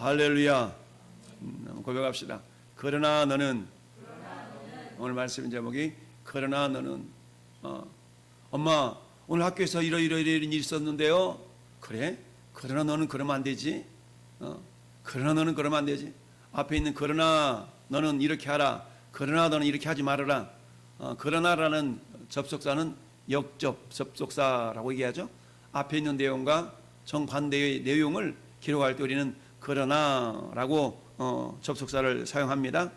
할렐루야. 고백합시다. 그러나 너는, 오늘 말씀 제목이 그러나 너는. 엄마 오늘 학교에서 이런 일이 있었는데요. 그래? 그러나 너는 그러면 안 되지. 그러나 너는 그러면 안 되지. 앞에 있는 그러나 너는 이렇게 하라, 그러나 너는 이렇게 하지 말아라. 그러나라는 접속사는 역접 접속사라고 얘기하죠. 앞에 있는 내용과 정반대의 내용을 기록할 때 우리는 그러나라고 접속사를 사용합니다.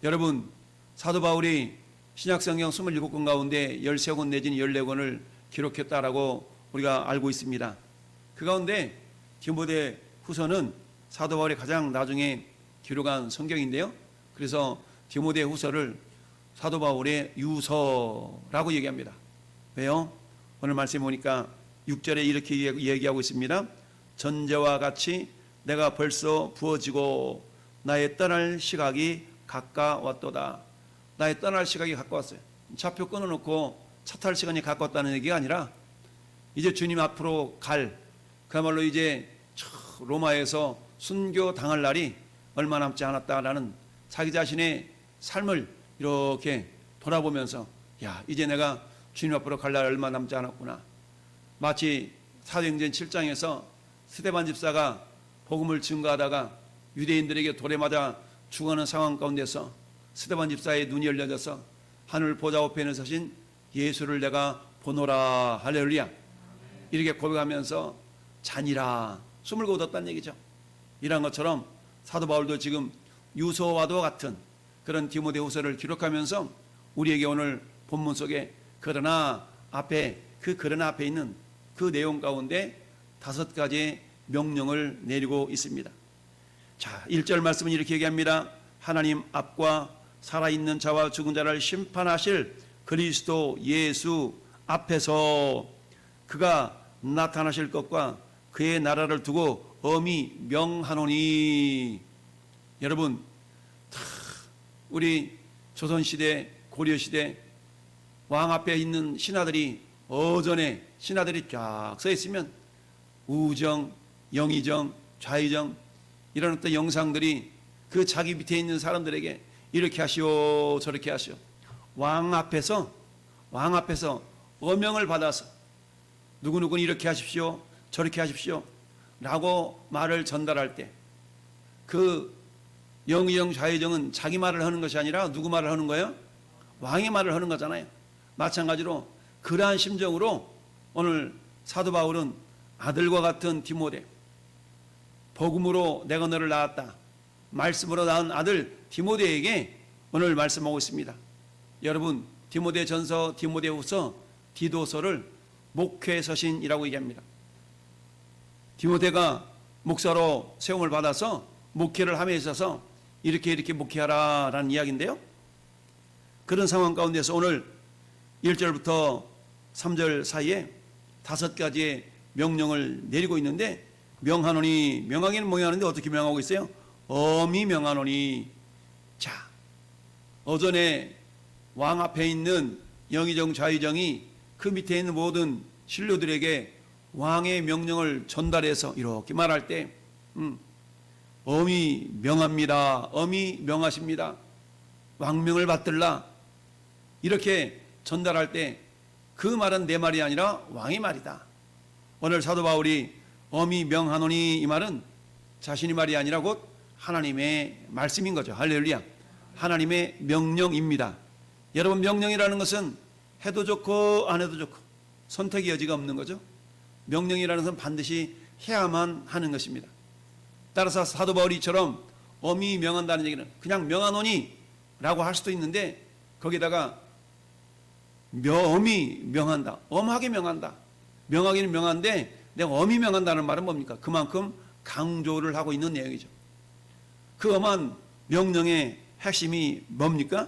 여러분, 사도 바울이 신약성경 27권 가운데 13권 내지는 14권을 기록했다라고 우리가 알고 있습니다. 그 가운데 디모데 후서는 사도 바울이 가장 나중에 기록한 성경인데요. 그래서 디모데 후서를 사도 바울의 유서라고 얘기합니다. 왜요? 오늘 말씀해 보니까 6절에 이렇게 얘기하고 있습니다. 전제와 같이 내가 벌써 부어지고 나의 떠날 시각이 가까웠도다. 나의 떠날 시각이 가까웠어요. 차표 끊어놓고 차 탈 시간이 가까웠다는 얘기가 아니라 이제 주님 앞으로 갈, 그야말로 이제 로마에서 순교 당할 날이 얼마 남지 않았다라는 자기 자신의 삶을 이렇게 돌아보면서, 야, 이제 내가 주님 앞으로 갈 날 얼마 남지 않았구나. 마치 사도행전 7장에서 스데반 집사가 복음을 증거하다가 유대인들에게 돌에 맞아 죽어가는 상황 가운데서 스데반 집사의 눈이 열려져서 하늘 보좌 우편에 서신 예수를 내가 보노라. 할렐루야. 이렇게 고백하면서 잔이라 숨을 거뒀다는 얘기죠. 이런 것처럼 사도 바울도 지금 유서와도 같은 그런 디모데 후서를 기록하면서 우리에게 오늘 본문 속에 그러나 앞에, 그 그러나 앞에 있는 그 내용 가운데 5가지의 명령을 내리고 있습니다. 자, 1절 말씀은 이렇게 얘기합니다. 하나님 앞과 살아있는 자와 죽은 자를 심판하실 그리스도 예수 앞에서 그가 나타나실 것과 그의 나라를 두고 엄히 명하노니. 여러분, 우리 조선시대, 고려시대 왕 앞에 있는 신하들이 어전에 신하들이 쫙 서 있으면 우정, 영의정, 좌의정 이런 어떤 영상들이 그 자기 밑에 있는 사람들에게 이렇게 하시오 저렇게 하시오, 왕 앞에서 어명을 받아서 누구누구는 이렇게 하십시오 저렇게 하십시오 라고 말을 전달할 때 그 영의정 좌의정은 자기 말을 하는 것이 아니라 누구 말을 하는 거예요? 왕의 말을 하는 거잖아요. 마찬가지로 그러한 심정으로 오늘 사도 바울은 아들과 같은 디모데, 복음으로 내가 너를 낳았다, 말씀으로 낳은 아들 디모데에게 오늘 말씀하고 있습니다. 여러분, 디모데 전서, 디모데 후서, 디도서를 목회 서신이라고 얘기합니다. 디모데가 목사로 세움을 받아서 목회를 함에 있어서 이렇게 목회하라 라는 이야기인데요. 그런 상황 가운데서 오늘 1절부터 3절 사이에 5가지의 명령을 내리고 있는데, 명하노니, 명하기는 명하는데 어떻게 명하고 있어요? 엄히 명하노니. 자, 어전에 왕 앞에 있는 영의정 좌의정이 그 밑에 있는 모든 신료들에게 왕의 명령을 전달해서 이렇게 말할 때 엄히 명합니다, 엄히 명하십니다, 왕명을 받들라 이렇게 전달할 때 그 말은 내 말이 아니라 왕의 말이다. 오늘 사도 바울이 엄히 명하노니 이 말은 자신의 말이 아니라 곧 하나님의 말씀인 거죠. 할렐루야. 하나님의 명령입니다. 여러분, 명령이라는 것은 해도 좋고 안 해도 좋고 선택의 여지가 없는 거죠. 명령이라는 것은 반드시 해야만 하는 것입니다. 따라서 사도 바울이처럼 엄히 명한다는 얘기는 그냥 명하노니 라고 할 수도 있는데, 거기다가 엄히 명한다, 엄하게 명한다, 명하기는 명한데 내가 엄히 명한다는 말은 뭡니까? 그만큼 강조를 하고 있는 내용이죠. 그 엄한 명령의 핵심이 뭡니까?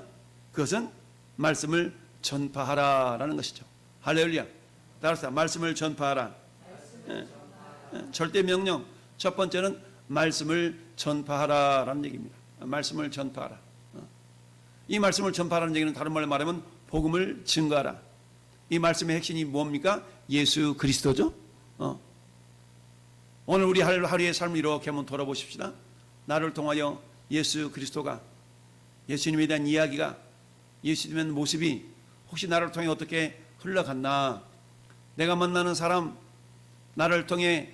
그것은 말씀을 전파하라라는 것이죠. 할렐루야. 따라서 말씀을 전파하라. 절대 명령 첫 번째는 말씀을 전파하라라는 얘기입니다. 말씀을 전파하라. 이 말씀을 전파하라는 얘기는 다른 말로 말하면 복음을 증거하라. 이 말씀의 핵심이 뭡니까? 예수 그리스도죠. 오늘 우리 하루의 삶을 이렇게 한번 돌아보십시다. 나를 통하여 예수 그리스도가, 예수님에 대한 이야기가, 예수님의 모습이 혹시 나를 통해 어떻게 흘러갔나. 내가 만나는 사람, 나를 통해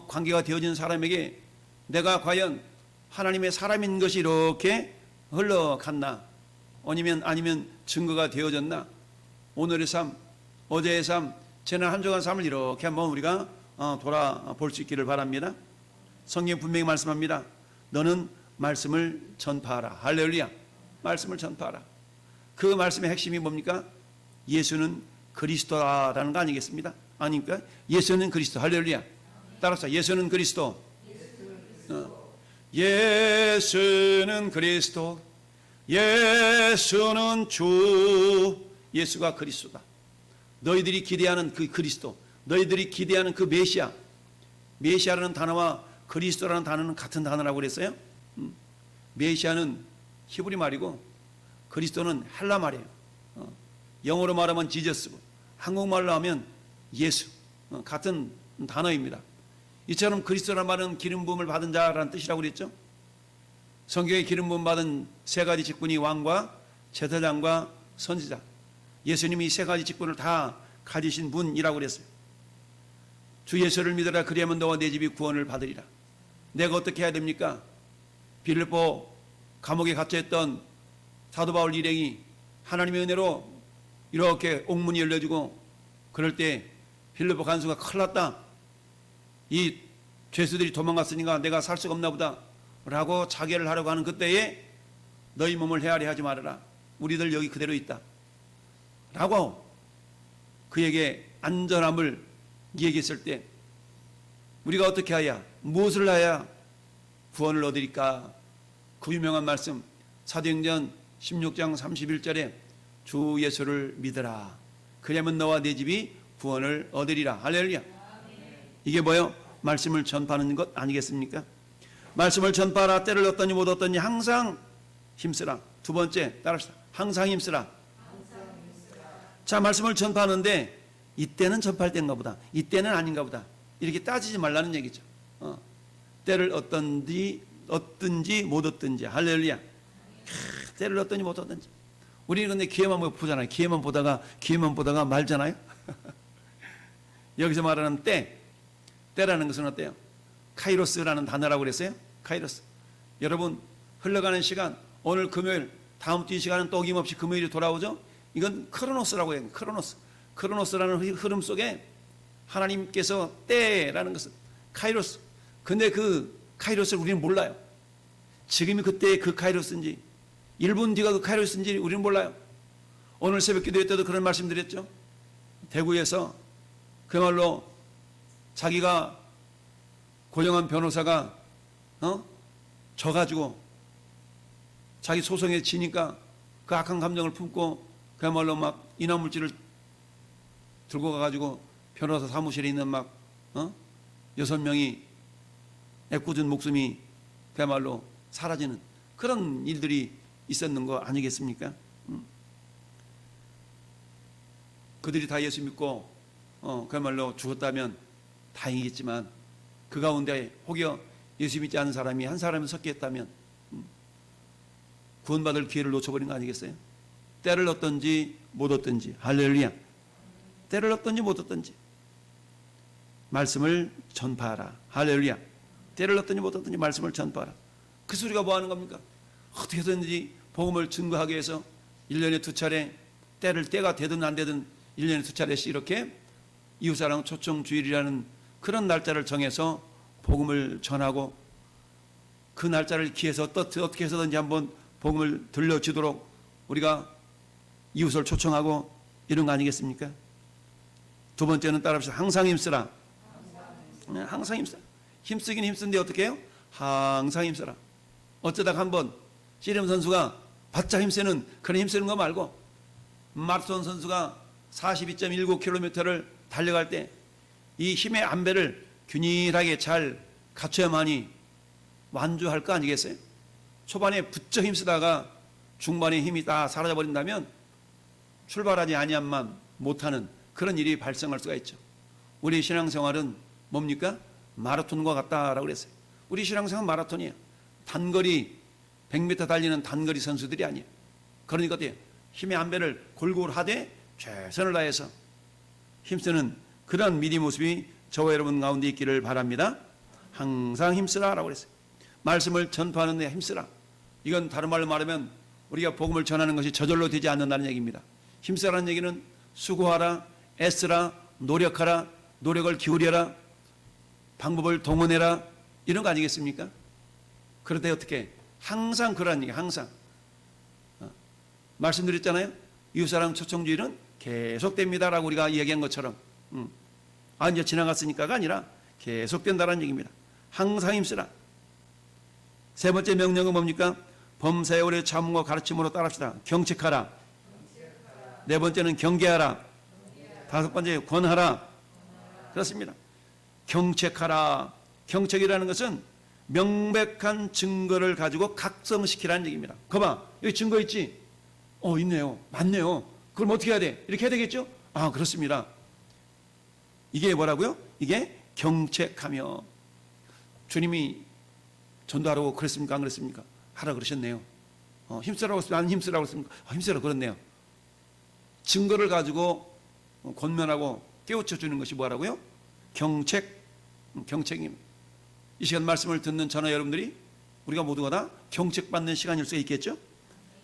관계가 되어진 사람에게 내가 과연 하나님의 사람인 것이 이렇게 흘러갔나. 아니면 증거가 되어졌나. 오늘의 삶, 어제의 삶, 지난 한 주간 삶을 이렇게 한번 우리가 돌아볼 수 있기를 바랍니다. 성경 분명히 말씀합니다. 너는 말씀을 전파하라. 할렐루야. 말씀을 전파하라. 그 말씀의 핵심이 뭡니까? 예수는 그리스도라는 거 아니겠습니까? 아닙니까? 예수는 그리스도. 할렐루야. 따라서 예수는 그리스도. 예수는 그리스도. 예수는 주. 예수가 그리스도다. 너희들이 기대하는 그 그리스도, 너희들이 기대하는 그 메시아. 메시아라는 단어와 그리스도라는 단어는 같은 단어라고 그랬어요. 메시아는 히브리 말이고 그리스도는 헬라 말이에요. 영어로 말하면 지저스고 한국말로 하면 예수. 같은 단어입니다. 이처럼 그리스도라는 말은 기름 부음을 받은 자라는 뜻이라고 그랬죠. 성경에 기름 부음 받은 세 가지 직분이 왕과 제사장과 선지자. 예수님이 세 가지 직분을 다 가지신 분이라고 그랬어요. 주 예수를 믿으라. 그리하면 너와 내 집이 구원을 받으리라. 내가 어떻게 해야 됩니까? 빌립보 감옥에 갇혀있던 사도 바울 일행이 하나님의 은혜로 이렇게 옥문이 열려지고 그럴 때 빌립보 간수가 큰일 났다. 이 죄수들이 도망갔으니까 내가 살 수가 없나 보다 라고 자결을 하려고 하는 그때에 너희 몸을 헤아려 하지 말아라. 우리들 여기 그대로 있다 라고 그에게 안전함을 얘기했을 때 우리가 어떻게 해야, 무엇을 해야 구원을 얻으리까? 그 유명한 말씀 사도행전 16장 31절에 주 예수를 믿으라. 그러면 너와 내 집이 구원을 얻으리라. 할렐루야. 이게 뭐예요? 말씀을 전파하는 것 아니겠습니까? 말씀을 전파하라. 때를 얻더니 못 얻더니 항상 힘쓰라. 두 번째 따라합시다. 항상 힘쓰라. 자, 말씀을 전파하는데 이때는 전파할 때인가 보다, 이때는 아닌가 보다 이렇게 따지지 말라는 얘기죠. 때를 얻든지 못 얻든지. 할렐루야. 때를 얻든지 못 얻든지. 우리는 근데 기회만 보잖아요. 기회만 보다가 말잖아요. 여기서 말하는 때라는 것은 어때요? 카이로스라는 단어라고 그랬어요. 카이로스. 여러분, 흘러가는 시간, 오늘 금요일, 다음 주 이 시간은 또 어김없이 금요일이 돌아오죠. 이건 크로노스라고 해요. 크로노스라는 흐름 속에 하나님께서 때라는 것은 카이로스. 근데 그 카이로스를 우리는 몰라요. 지금이 그때의 그 카이로스인지 1분 뒤가 그 카이로스인지 우리는 몰라요. 오늘 새벽 기도회 때도 그런 말씀 드렸죠. 대구에서 그야말로 자기가 고용한 변호사가 져가지고 자기 소송에 지니까 그 악한 감정을 품고 그야말로 막 인화물질을 들고 가가지고 변호사 사무실에 있는 막 6명이 애꿎은 목숨이 그야말로 사라지는 그런 일들이 있었는 거 아니겠습니까? 그들이 다 예수 믿고 그야말로 죽었다면 다행이겠지만 그 가운데 혹여 예수 믿지 않은 사람이 한 사람이 섞였다면 구원받을 기회를 놓쳐버린 거 아니겠어요? 때를 얻든지 못 얻든지. 할렐루야. 때를 얻든지 못 얻든지 말씀을 전파하라. 할렐루야. 때를 얻든지 못 얻든지 말씀을 전파하라. 그 소리가 뭐 하는 겁니까? 어떻게 해서든지 복음을 증거하기 위해서 1년에 2차례, 때가 되든 안 되든 1년에 2차례씩 이렇게 이웃사랑 초청주일이라는 그런 날짜를 정해서 복음을 전하고 그 날짜를 기해서 어떻게 해서든지 한번 복음을 들려주도록 우리가 이웃을 초청하고 이런 거 아니겠습니까? 두 번째는 따라합시다. 항상 힘쓰라. 항상 힘쓰라. 힘쓰긴 힘쓴데 어떻게 해요? 항상 힘쓰라. 어쩌다가 한번 씨름 선수가 바짝 힘쓰는 그런 힘쓰는 거 말고 마라톤 선수가 42.19km를 달려갈 때 이 힘의 안배를 균일하게 잘 갖춰야만이 완주할 거 아니겠어요? 초반에 부쩍 힘쓰다가 중반에 힘이 다 사라져버린다면 출발하지 아니한만 못하는 그런 일이 발생할 수가 있죠. 우리 신앙생활은 뭡니까? 마라톤과 같다라고 그랬어요. 우리 신앙생활은 마라톤이에요. 단거리 100m 달리는 단거리 선수들이 아니에요. 그러니까 어때요? 힘의 안배를 골고루 하되 최선을 다해서 힘쓰는 그런 믿음의 모습이 저와 여러분 가운데 있기를 바랍니다. 항상 힘쓰라라고 그랬어요. 말씀을 전파하는 데 힘쓰라. 이건 다른 말로 말하면 우리가 복음을 전하는 것이 저절로 되지 않는다는 얘기입니다. 힘쓰라는 얘기는 수고하라, 애쓰라, 노력하라, 노력을 기울여라, 방법을 동원해라, 이런 거 아니겠습니까? 그럴 때 어떻게? 항상 그러한 얘기, 항상. 말씀드렸잖아요. 이웃사랑 초청주의는 계속됩니다라고 우리가 이야기한 것처럼. 이제 지나갔으니까가 아니라 계속된다는 얘기입니다. 항상 힘쓰라. 세 번째 명령은 뭡니까? 범사에 오래 참음과 가르침으로 따릅시다. 경책하라. 네 번째는 경계하라. 다섯 번째 권하라. 그렇습니다. 경책하라. 경책이라는 것은 명백한 증거를 가지고 각성시키라는 얘기입니다. 거봐, 여기 증거 있지? 있네요. 맞네요. 그럼 어떻게 해야 돼? 이렇게 해야 되겠죠? 그렇습니다. 이게 뭐라고요? 이게 경책하며. 주님이 전도하라고 그랬습니까? 안 그랬습니까? 하라 그러셨네요. 힘쓰라고 했습니까? 나는 힘쓰라고 했습니까? 힘쓰라고 그랬네요. 증거를 가지고 권면하고 깨우쳐 주는 것이 뭐라고요? 경책입니다. 이 시간 말씀을 듣는 저나 여러분들이 우리가 모두가 다 경책받는 시간일 수 있겠죠?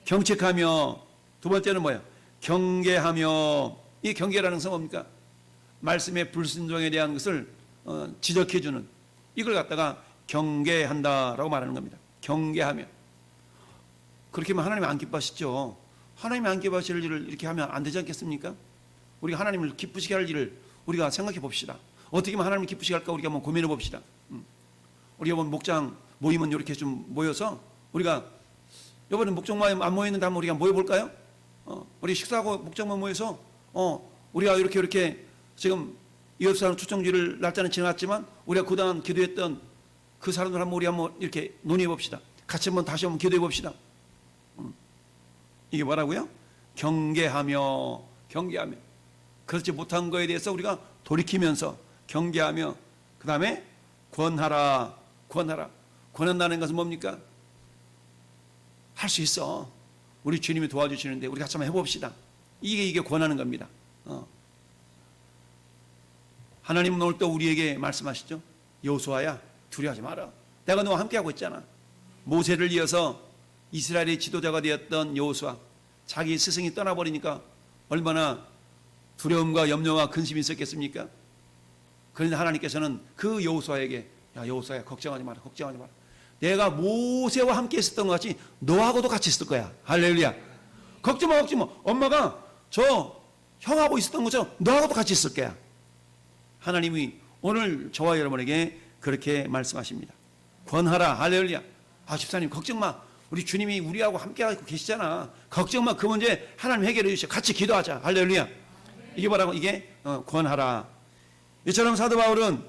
경책하며. 두 번째는 뭐예요? 경계하며. 이 경계라는 것은 뭡니까? 말씀의 불순종에 대한 것을 지적해 주는, 이걸 갖다가 경계한다라고 말하는 겁니다. 경계하며. 그렇게 하면 하나님이 안 기뻐하시죠. 하나님이 안 기뻐하실 일을 이렇게 하면 안 되지 않겠습니까? 우리가 하나님을 기쁘시게 할 일을 우리가 생각해 봅시다. 어떻게 하면 하나님을 기쁘시게 할까 우리가 한번 고민해 봅시다. 우리 이번 목장 모임은 이렇게 좀 모여서 우리가 이번에 목장 모임 안 모였는데 한번 우리가 모여볼까요? 우리 식사하고 목장만 모여서 우리가 이렇게 지금 이웃사람 초청주의를 날짜는 지나갔지만 우리가 그동안 기도했던 그 사람들 한번 우리 한번 이렇게 논의해 봅시다. 같이 한번 다시 한번 기도해 봅시다. 이게 뭐라고요? 경계하며. 그렇지 못한 거에 대해서 우리가 돌이키면서 경계하며, 그 다음에 권하라. 권한다는 것은 뭡니까? 할 수 있어. 우리 주님이 도와주시는데 우리 같이 한번 해봅시다. 이게 권하는 겁니다. 하나님은 오늘 또 우리에게 말씀하시죠. 여호수아야, 두려워하지 마라. 내가 너와 함께하고 있잖아. 모세를 이어서 이스라엘의 지도자가 되었던 여호수아, 자기 스승이 떠나버리니까 얼마나 두려움과 염려와 근심이 있었겠습니까? 그런데 하나님께서는 그 여호수아에게, 야 여호수아야, 걱정하지 마라. 내가 모세와 함께 있었던 것 같이 너하고도 같이 있을 거야. 할렐루야. 걱정 마. 엄마가 저 형하고 있었던 것처럼 너하고도 같이 있을 거야. 하나님이 오늘 저와 여러분에게 그렇게 말씀하십니다. 권하라. 할렐루야. 집사님 걱정 마. 우리 주님이 우리하고 함께하고 계시잖아. 걱정 마. 그 문제 하나님 해결해 주시오. 같이 기도하자. 할렐루야. 이게 뭐라고? 이게 권하라. 이처럼 사도 바울은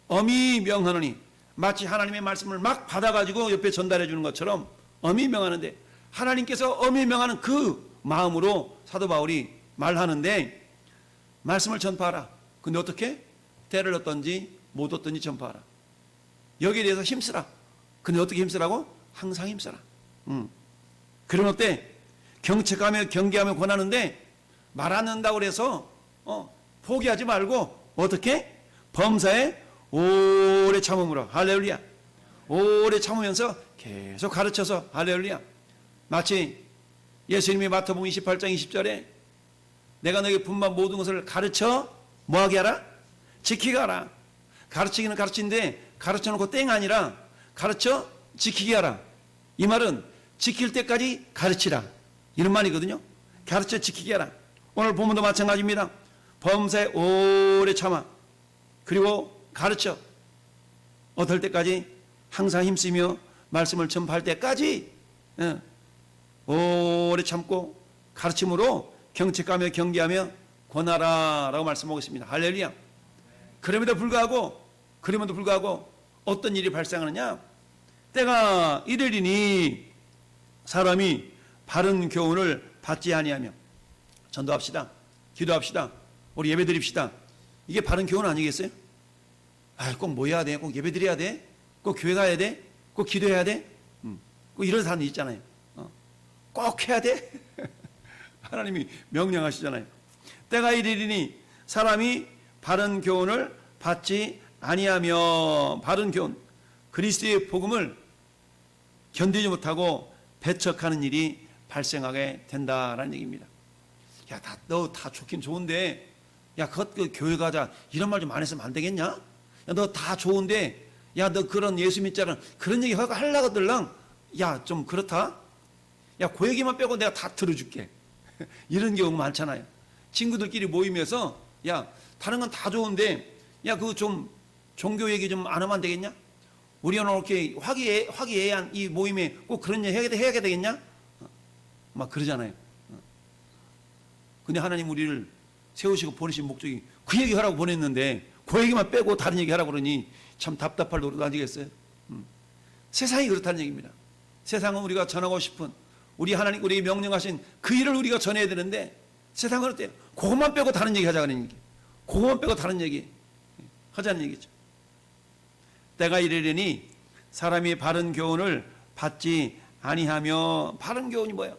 엄히 명하노니, 마치 하나님의 말씀을 막 받아가지고 옆에 전달해 주는 것처럼 엄히 명하는데, 하나님께서 엄히 명하는 그 마음으로 사도 바울이 말하는데, 말씀을 전파하라. 근데 어떻게? 때를 얻든지 못 얻든지 전파하라. 여기에 대해서 힘쓰라. 근데 어떻게 힘쓰라고? 항상 힘쓰라. 그럼 어때? 경책하며 경계하며 권하는데 말 안 한다고 그래서 포기하지 말고 어떻게? 범사에 오래 참음으로. 할렐루야. 오래 참으면서 계속 가르쳐서. 할렐루야. 마치 예수님이 마태복음 28장 20절에 내가 너에게 분반 모든 것을 가르쳐 뭐하게 하라? 지키게 하라. 가르치기는 가르치는데 가르쳐놓고 땡 아니라 가르쳐 지키게 하라. 이 말은 지킬 때까지 가르치라, 이런 말이거든요. 가르쳐 지키게 하라. 오늘 본문도 마찬가지입니다. 범사에 오래 참아. 그리고 가르쳐. 어떨 때까지? 항상 힘쓰며 말씀을 전파할 때까지 오래 참고 가르침으로 경책하며 경계하며 권하라 라고 말씀하고 있습니다. 할렐루야. 그럼에도 불구하고 어떤 일이 발생하느냐? 때가 이르리니 사람이 바른 교훈을 받지 아니하며. 전도합시다. 기도합시다. 우리 예배드립시다. 이게 바른 교훈 아니겠어요? 꼭 뭐 해야 돼? 꼭 예배 드려야 돼? 꼭 교회 가야 돼? 꼭 기도해야 돼? 꼭 이런 사람이 있잖아요. 꼭 해야 돼? 하나님이 명령하시잖아요. 때가 이르리니 사람이 바른 교훈을 받지 아니하며, 바른 교훈, 그리스도의 복음을 견디지 못하고 배척하는 일이 발생하게 된다라는 얘기입니다. 야, 너 다 좋긴 좋은데, 야, 그 교회 가자 이런 말 좀 안 했으면 안 되겠냐? 야, 너 다 좋은데, 야, 너 그런 예수 믿자는 그런 얘기 하려고 들랑, 야, 좀 그렇다. 야, 그 얘기만 빼고 내가 다 들어줄게. 이런 경우 많잖아요. 친구들끼리 모이면서, 야, 다른 건 다 좋은데, 야, 그 좀 종교 얘기 좀 안 하면 안 되겠냐? 우리는 이렇게 화기애애한 이 모임에 꼭 그런 얘기 해야 되겠냐? 막 그러잖아요. 근데 하나님 우리를 세우시고 보내신 목적이 그 얘기 하라고 보냈는데, 그 얘기만 빼고 다른 얘기 하라고 그러니 참 답답할 노릇 아니겠어요? 세상이 그렇다는 얘기입니다. 세상은 우리가 전하고 싶은, 우리 하나님, 우리 명령하신 그 일을 우리가 전해야 되는데, 세상은 어때요? 그것만 빼고 다른 얘기 하자는 얘기. 그것만 빼고 다른 얘기 하자는 얘기죠. 때가 이르려니 사람이 바른 교훈을 받지 아니하며, 바른 교훈이 뭐예요?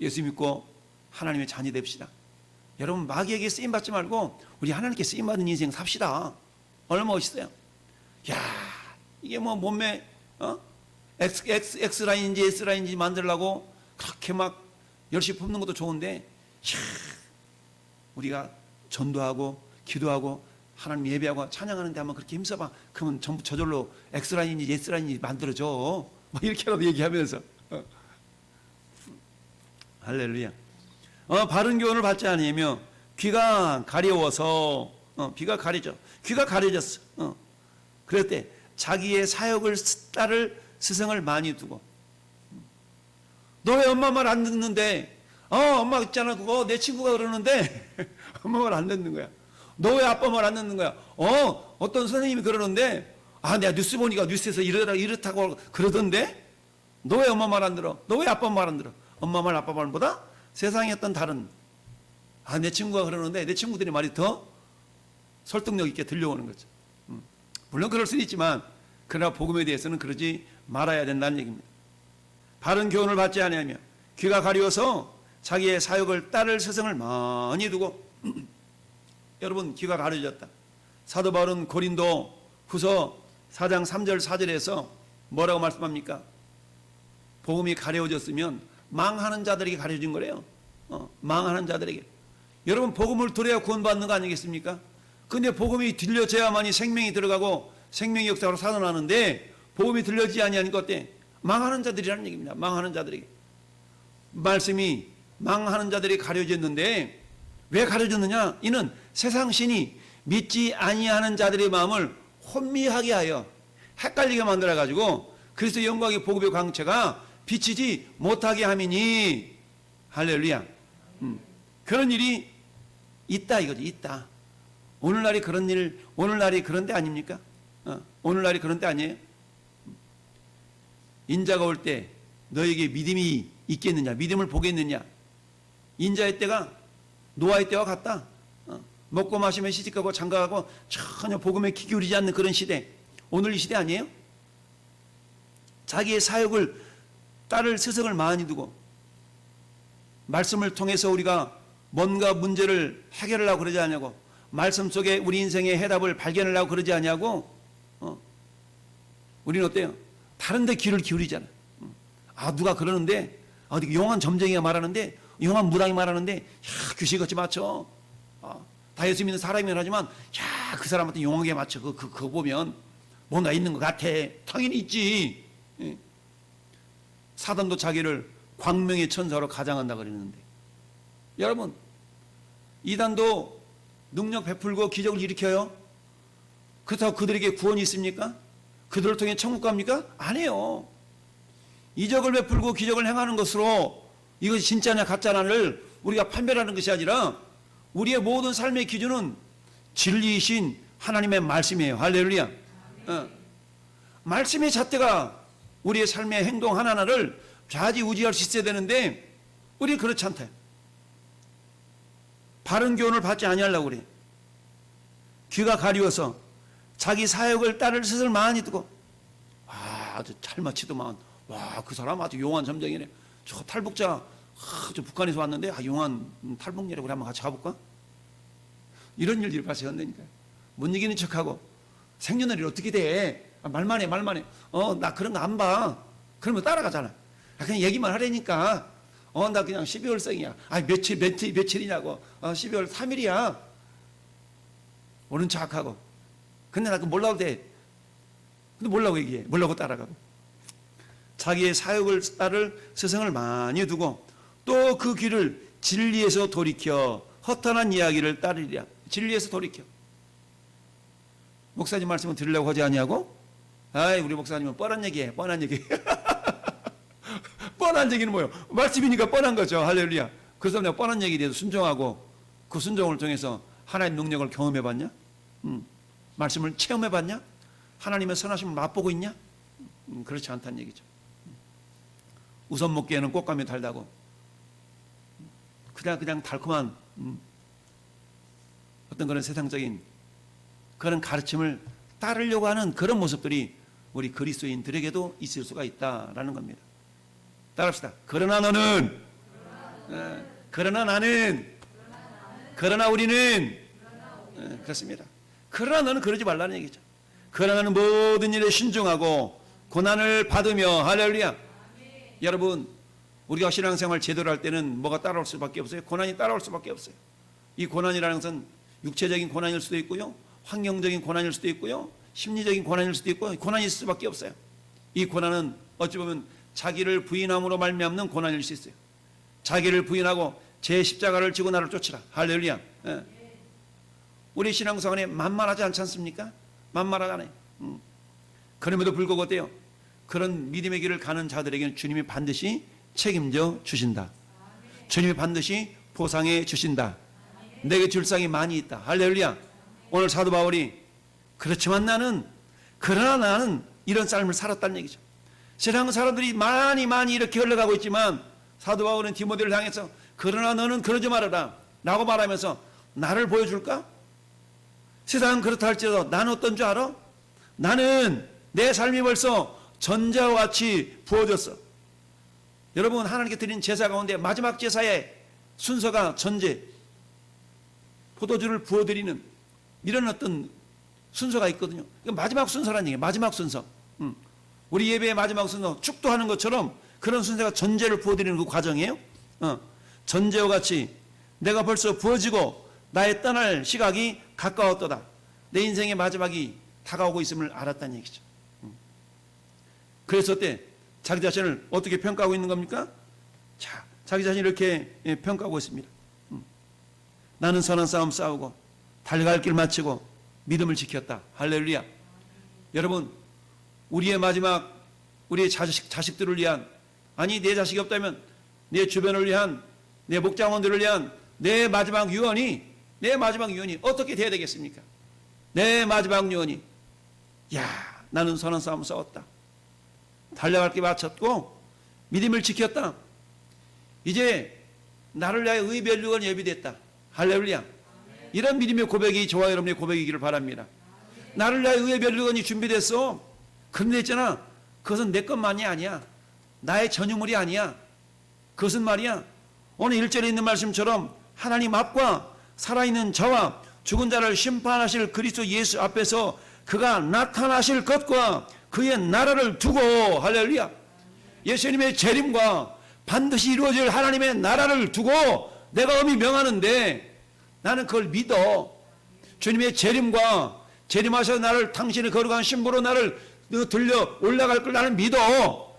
예수 믿고 하나님의 자녀 됩시다. 여러분, 마귀에게 쓰임 받지 말고 우리 하나님께 쓰임 받는 인생 삽시다. 얼마나 멋있어요. 야, 이게 뭐 몸매 X라인인지 S라인인지 만들려고 그렇게 막 열심히 뽑는 것도 좋은데, 야, 우리가 전도하고 기도하고 하나님 예배하고 찬양하는데 한번 그렇게 힘써봐. 그러면 전부 저절로 X라인인지 S라인인지 만들어줘. 막 이렇게라도 얘기하면서 할렐루야. 바른 교훈을 받지 아니하며 귀가 가려워서, 귀가 가려져. 귀가 가려졌어. 그럴 때 자기의 사역을 따를 스승을 많이 두고, 너 왜 엄마 말 안 듣는데? 엄마 있잖아, 그거 내 친구가 그러는데 엄마 말 안 듣는 거야. 너 왜 아빠 말 안 듣는 거야? 어떤 선생님이 그러는데, 내가 뉴스 보니까 뉴스에서 이렇다고 그러던데? 너 왜 엄마 말 안 들어? 너 왜 아빠 말 안 들어? 엄마 말 아빠 말보다 세상에 어떤 다른, 내 친구가 그러는데, 내 친구들의 말이 더 설득력 있게 들려오는 거죠. 물론 그럴 수는 있지만, 그러나 복음에 대해서는 그러지 말아야 된다는 얘기입니다. 바른 교훈을 받지 아니하며 귀가 가려워서 자기의 사역을 따를 스승을 많이 두고 여러분, 귀가 가려졌다. 사도 바울은 고린도 후서 4장 3절 4절에서 뭐라고 말씀합니까? 복음이 가려워졌으면 망하는 자들에게 가려진 거래요. 망하는 자들에게. 여러분, 복음을 들어야 구원받는 거 아니겠습니까? 근데 복음이 들려져야만이 생명이 들어가고 생명의 역사로 살아나는데, 복음이 들려지지 아니하니까 어때? 망하는 자들이라는 얘기입니다. 망하는 자들에게. 말씀이 망하는 자들이 가려졌는데, 왜 가려졌느냐? 이는 세상 신이 믿지 아니하는 자들의 마음을 혼미하게 하여 헷갈리게 만들어 가지고 그리스도의 영광의 복음의 광채가 비치지 못하게 함이니. 할렐루야. 그런 일이 있다 이거지. 있다. 오늘날이 그런 일, 오늘날이 그런 데 아닙니까? 오늘날이 그런 데 아니에요? 인자가 올 때 너에게 믿음이 있겠느냐? 믿음을 보겠느냐? 인자의 때가 노아의 때와 같다. 먹고 마시면 시집가고 장가가고 전혀 복음에 귀 기울이지 않는 그런 시대. 오늘 이 시대 아니에요? 자기의 사역을 따를 스승을 많이 두고, 말씀을 통해서 우리가 뭔가 문제를 해결하려고 그러지 않냐고, 말씀 속에 우리 인생의 해답을 발견하려고 그러지 않냐고. 우리는 어때요? 다른 데 귀를 기울이잖아. 누가 그러는데, 용한 점쟁이가 말하는데, 용한 무당이 말하는데, 귀신같이 맞춰. 다 예수 믿는 사람이긴 하지만, 그 사람한테 용하게 맞춰. 그거 보면 뭔가 있는 것 같아. 당연히 있지. 사단도 자기를 광명의 천사로 가장한다 그러는데, 여러분, 이단도 능력 베풀고 기적을 일으켜요. 그렇다고 그들에게 구원이 있습니까? 그들을 통해 천국 갑니까? 아니에요. 이적을 베풀고 기적을 행하는 것으로 이것이 진짜냐 가짜냐를 우리가 판별하는 것이 아니라, 우리의 모든 삶의 기준은 진리이신 하나님의 말씀이에요. 할렐루야. 말씀의 잣대가 우리의 삶의 행동 하나하나를 좌지우지할 수 있어야 되는데, 우리 그렇지 않다. 바른 교훈을 받지 아니하려고 그래. 귀가 가리워서 자기 사역을 따를 스승을 많이 두고, 아주 잘 마치더만, 그 사람 아주 용한 점쟁이네. 저 탈북자, 저 북한에서 왔는데, 용한 탈북녀라고 우리 한번 같이 가볼까? 이런 일들이 발생한다니까요. 못 이기는 척하고, 생년월일 어떻게 돼? 말만 해. 나 그런 거 안 봐. 그러면 따라가잖아. 그냥 얘기만 하라니까. 나 그냥 12월생이야. 며칠이냐고. 12월 3일이야. 오는 척하고. 근데 나 그거 몰라도 돼. 근데 몰라고 얘기해. 몰라고 따라가고. 자기의 사역을 따를 스승을 많이 두고 또 그 길을 진리에서 돌이켜 허탄한 이야기를 따르리라. 진리에서 돌이켜. 목사님 말씀을 들으려고 하지 아니하고, 우리 목사님은 뻔한 얘기해. 뻔한 얘기. 뻔한 얘기는 뭐예요? 말씀이니까 뻔한 거죠. 할렐루야. 그래서 내가 뻔한 얘기에 대해서 순종하고 그 순종을 통해서 하나님의 능력을 경험해봤냐? 말씀을 체험해봤냐? 하나님의 선하심을 맛보고 있냐? 그렇지 않다는 얘기죠. 우선 먹기에는 꽃감이 달다고. 그냥 달콤한 어떤 그런 세상적인 그런 가르침을 따르려고 하는 그런 모습들이 우리 그리스도인들에게도 있을 수가 있다라는 겁니다. 따라합시다. 그러나 너는, 그러나 나는, 그러나 우리는, 그렇습니다. 그러나 너는 그러지 말라는 얘기죠. 그러나 너는 모든 일에 신중하고 고난을 받으며, 할렐루야. 여러분, 우리가 신앙생활 제대로 할 때는 뭐가 따라올 수밖에 없어요? 고난이 따라올 수밖에 없어요. 이 고난이라는 것은 육체적인 고난일 수도 있고요, 환경적인 고난일 수도 있고요, 심리적인 고난일 수도 있고, 고난일 수밖에 없어요. 이 고난은 어찌 보면 자기를 부인함으로 말미암는 고난일 수 있어요. 자기를 부인하고 제 십자가를 지고 나를 쫓으라. 할렐루야. 우리 신앙생활에 만만하지 않지 않습니까? 만만하잖아요. 그럼에도 불구하고 어때요? 그런 믿음의 길을 가는 자들에게는 주님이 반드시 책임져 주신다. 주님이 반드시 보상해 주신다. 내게 줄 상이 많이 있다. 할렐루야. 오늘 사도 바울이 그렇지만 그러나 나는 이런 삶을 살았다는 얘기죠. 세상 사람들이 많이 이렇게 흘러가고 있지만 사도 바울은 디모데를 향해서 그러나 너는 그러지 말아라 라고 말하면서 나를 보여줄까? 세상은 그렇다 할지라도 나는 어떤 줄 알아? 나는 내 삶이 벌써 전제와 같이 부어졌어. 여러분, 하나님께 드린 제사 가운데 마지막 제사의 순서가 전제, 포도주를 부어드리는 이런 어떤 순서가 있거든요. 마지막 순서라는 얘기예요. 마지막 순서. 우리 예배의 마지막 순서, 축도하는 것처럼 그런 순서가 전제를 부어드리는 그 과정이에요. 전제와 같이 내가 벌써 부어지고 나의 떠날 시각이 가까웠도다. 내 인생의 마지막이 다가오고 있음을 알았다는 얘기죠. 그래서 어때? 자기 자신을 어떻게 평가하고 있는 겁니까? 자, 자기 자신을 이렇게 평가하고 있습니다. 나는 선한 싸움 싸우고 달려갈 길 마치고 믿음을 지켰다. 할렐루야. 여러분, 우리의 마지막, 우리의 자식들을 위한, 아니 내 자식이 없다면 내 주변을 위한, 내 목장원들을 위한 내 마지막 유언이 어떻게 돼야 되겠습니까? 내 마지막 유언이, 나는 선한 싸움 싸웠다. 달려갈 길 마쳤고 믿음을 지켰다. 이제 나를 위하여 의의 멸류관이 예비됐다. 할렐루야. 이런 믿음의 고백이 저와 여러분의 고백이기를 바랍니다. 나를 위하여 의의 멸류관이 준비됐어. 그런데 있잖아, 그것은 내 것만이 아니야. 나의 전유물이 아니야. 그것은 말이야, 오늘 1절에 있는 말씀처럼 하나님 앞과 살아있는 저와 죽은 자를 심판하실 그리스도 예수 앞에서 그가 나타나실 것과 그의 나라를 두고, 할렐루야, 예수님의 재림과 반드시 이루어질 하나님의 나라를 두고 내가 엄히 명하는데 나는 그걸 믿어. 주님의 재림과 재림하셔서 나를, 당신의 거룩한 신부로 나를 들려 올라갈 걸 나는 믿어.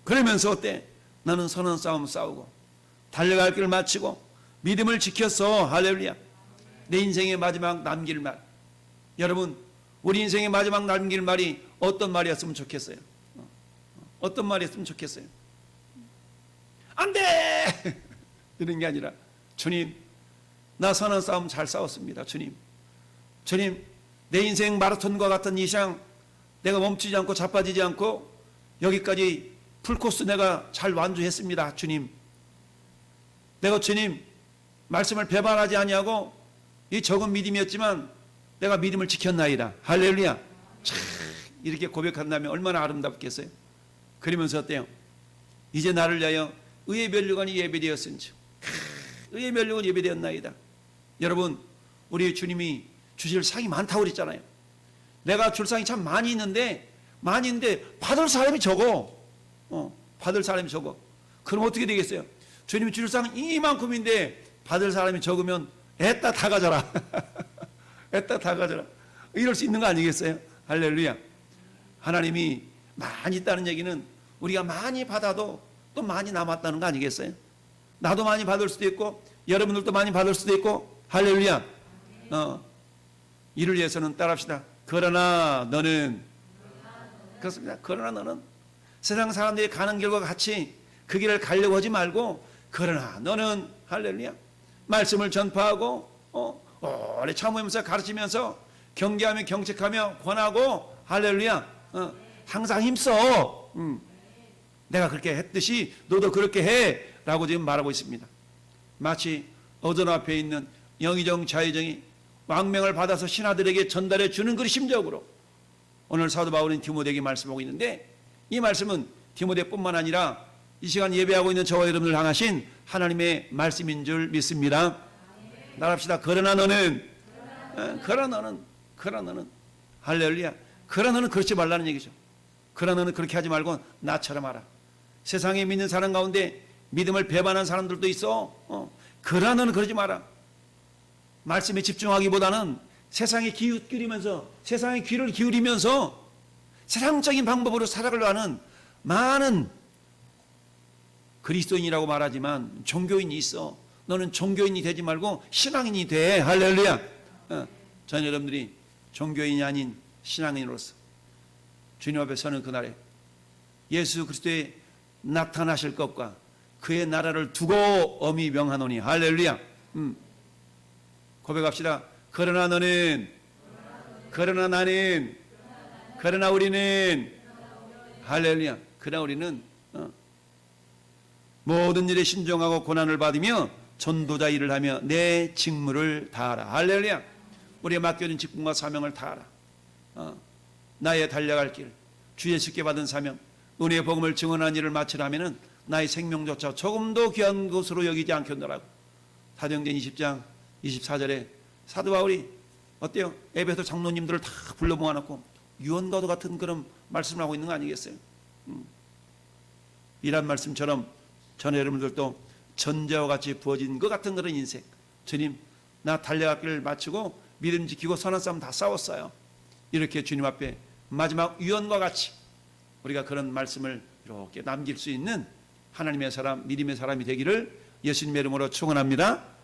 그러면서 어때? 나는 선한 싸움 싸우고 달려갈 길을 마치고 믿음을 지켰어. 할렐루야. 내 인생의 마지막 남길 말, 여러분, 우리 인생의 마지막 남길 말이 어떤 말이었으면 좋겠어요? 어떤 말이었으면 좋겠어요? 안 돼! 이런 게 아니라, 주님, 나 선한 싸움 잘 싸웠습니다. 주님, 내 인생 마라톤과 같은 이 시간 내가 멈추지 않고 자빠지지 않고 여기까지 풀코스 내가 잘 완주했습니다. 주님, 내가 주님 말씀을 배반하지 아니하고 이 적은 믿음이었지만 내가 믿음을 지켰나이다. 할렐루야. 참 이렇게 고백한다면 얼마나 아름답겠어요. 그러면서 어때요? 이제 나를 위하여 의의 면류관이 예배되었은즉 의의 면류관이 예배되었나이다. 여러분, 우리 주님이 주실 상이 많다고 그랬잖아요. 내가 줄 상이 참 많이 있는데 받을 사람이 적어. 받을 사람이 적어. 그럼 어떻게 되겠어요? 주님이 줄 상은 이만큼인데 받을 사람이 적으면 애따 다 가져라. 애따 다 가져라. 이럴 수 있는 거 아니겠어요? 할렐루야. 하나님이 많이 있다는 얘기는 우리가 많이 받아도 또 많이 남았다는 거 아니겠어요? 나도 많이 받을 수도 있고 여러분들도 많이 받을 수도 있고. 할렐루야. 이를 위해서는 따라합시다. 그러나 너는, 그렇습니다. 그러나 너는 세상 사람들이 가는 길과 같이 그 길을 가려고 하지 말고, 그러나 너는, 할렐루야, 말씀을 전파하고 오래 참으면서 가르치면서 경계하며 경책하며 권하고, 할렐루야, 항상 힘써. 내가 그렇게 했듯이 너도 그렇게 해 라고 지금 말하고 있습니다. 마치 어전 앞에 있는 영의정 자의정이 왕명을 받아서 신하들에게 전달해 주는 그 심적으로 오늘 사도 바울은 디모데에게 말씀하고 있는데, 이 말씀은 디모데뿐만 아니라 이 시간 예배하고 있는 저와 여러분을 향하신 하나님의 말씀인 줄 믿습니다. 나갑시다. 그러나 너는, 그러나 너는, 할렐루야. 그러나 너는 그렇지 말라는 얘기죠. 그러나 너는 그렇게 하지 말고 나처럼 하라. 세상에 믿는 사람 가운데 믿음을 배반한 사람들도 있어. 그러나 너는 그러지 마라. 말씀에 집중하기보다는 세상에 기울이면서, 세상에 귀를 기울이면서 세상적인 방법으로 살아가려고 하는 많은 그리스도인이라고 말하지만 종교인이 있어. 너는 종교인이 되지 말고 신앙인이 돼. 할렐루야. 전 여러분들이 종교인이 아닌 신앙인으로서 주님 앞에 서는 그날에 예수 그리스도의 나타나실 것과 그의 나라를 두고 엄히 명하노니. 할렐루야. 고백합시다. 그러나 너는, 그러나 나는, 그러나 우리는, 할렐루야. 그러나 우리는 모든 일에 신중하고 고난을 받으며 전도자 일을 하며 내 직무를 다하라. 할렐루야. 우리의 맡겨진 직분과 사명을 다하라. 나의 달려갈 길, 주 예수께 받은 사명, 은혜의 복음을 증언한 일을 마치라면은 나의 생명조차 조금도 귀한 것으로 여기지 않겠노라고. 사도행전 20장 24절에 사도 바울이 어때요? 에베소 장로님들을 다 불러 모아놓고 유언과도 같은 그런 말씀을 하고 있는 거 아니겠어요? 이란 말씀처럼 전 여러분들도 전자와 같이 부어진 것 같은 그런 인생. 주님, 나 달려갈 길을 마치고 믿음 지키고 선한 싸움 다 싸웠어요. 이렇게 주님 앞에 마지막 유언과 같이 우리가 그런 말씀을 이렇게 남길 수 있는 하나님의 사람, 믿음의 사람이 되기를 예수님의 이름으로 축원합니다.